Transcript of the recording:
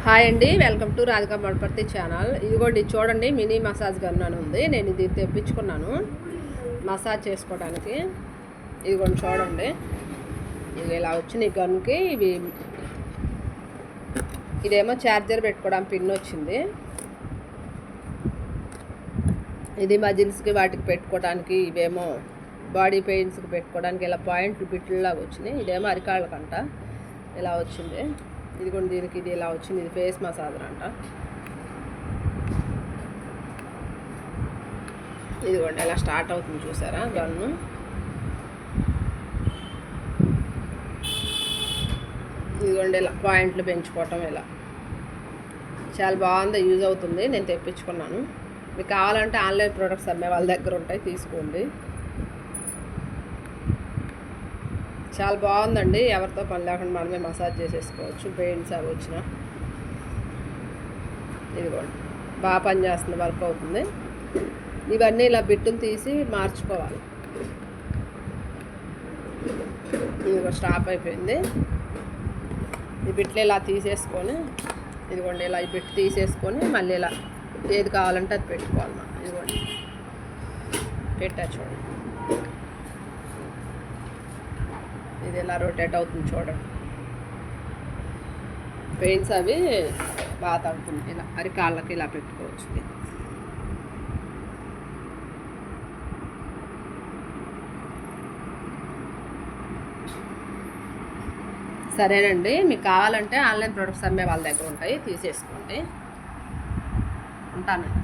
Hi అండి, welcome to Radhika Madaparthi channel. ఇదిగోండి చూడండి, మినీ మసాజ్ గన్ అని ఉంది. నేను ఇది తెప్పించుకున్నాను మసాజ్ చేసుకోవడానికి. ఇదిగోండి చూడండి, ఇది ఇలా వచ్చింది ఈ గన్కి. ఇదేమో ఛార్జర్ పెట్టుకోవడానికి పిన్ వచ్చింది. ఇది మజిల్స్కి వాటికి పెట్టుకోవడానికి, ఇవేమో బాడీ పెయిన్స్కి పెట్టుకోవడానికి ఇలా పాయింట్లు బిట్లలాగా వచ్చినాయి. ఇదేమో అరికాళ్ళకంట ఇలా వచ్చింది. ఇదిగోండి దీనికి ఇది ఇలా వచ్చింది. ఇది ఫేస్ మసాజర్ అంట. ఇదిగోండి ఇలా స్టార్ట్ అవుతుంది, చూసారా గన్ను. ఇదిగోండి ఇలా పాయింట్లు పెంచుకోవటం ఇలా చాలా బాగుంది, యూజ్ అవుతుంది. నేను తెప్పించుకున్నాను. మీకు కావాలంటే ఆన్లైన్ ప్రోడక్ట్స్ అమ్మే వాళ్ళ దగ్గర ఉంటాయి, తీసుకోండి. చాలా బాగుందండి. ఎవరితో పని లేకుండా మనమే మసాజ్ చేసేసుకోవచ్చు, పెయిన్స్ అవి వచ్చినా. ఇదిగోండి బాగా పనిచేస్తుంది, వర్క్ అవుతుంది. ఇవన్నీ ఇలా బిట్టులు తీసి మార్చుకోవాలి. ఇదిగో స్టాప్ అయిపోయింది. ఈ బిట్లు ఇలా తీసేసుకొని, ఇదిగోండి ఇలా ఈ బిట్ తీసేసుకొని మళ్ళీ ఇలా ఏది కావాలంటే అది పెట్టుకోవాలి మనం. ఇదిగోండి పెట్టా చూడండి, ఇది ఇలా రొటేట్ అవుతుంది చూడండి. పెయిన్స్ అవి బాగా తగ్గుతుంది. ఇలా అరికాళ్ళకి ఇలా పెట్టుకోవచ్చు. సరేనండి, మీకు కావాలంటే ఆన్లైన్ ప్రొడక్ట్స్ అమ్మే వాళ్ళ దగ్గర ఉంటాయి, తీసేసుకోండి. ఉంటానండి.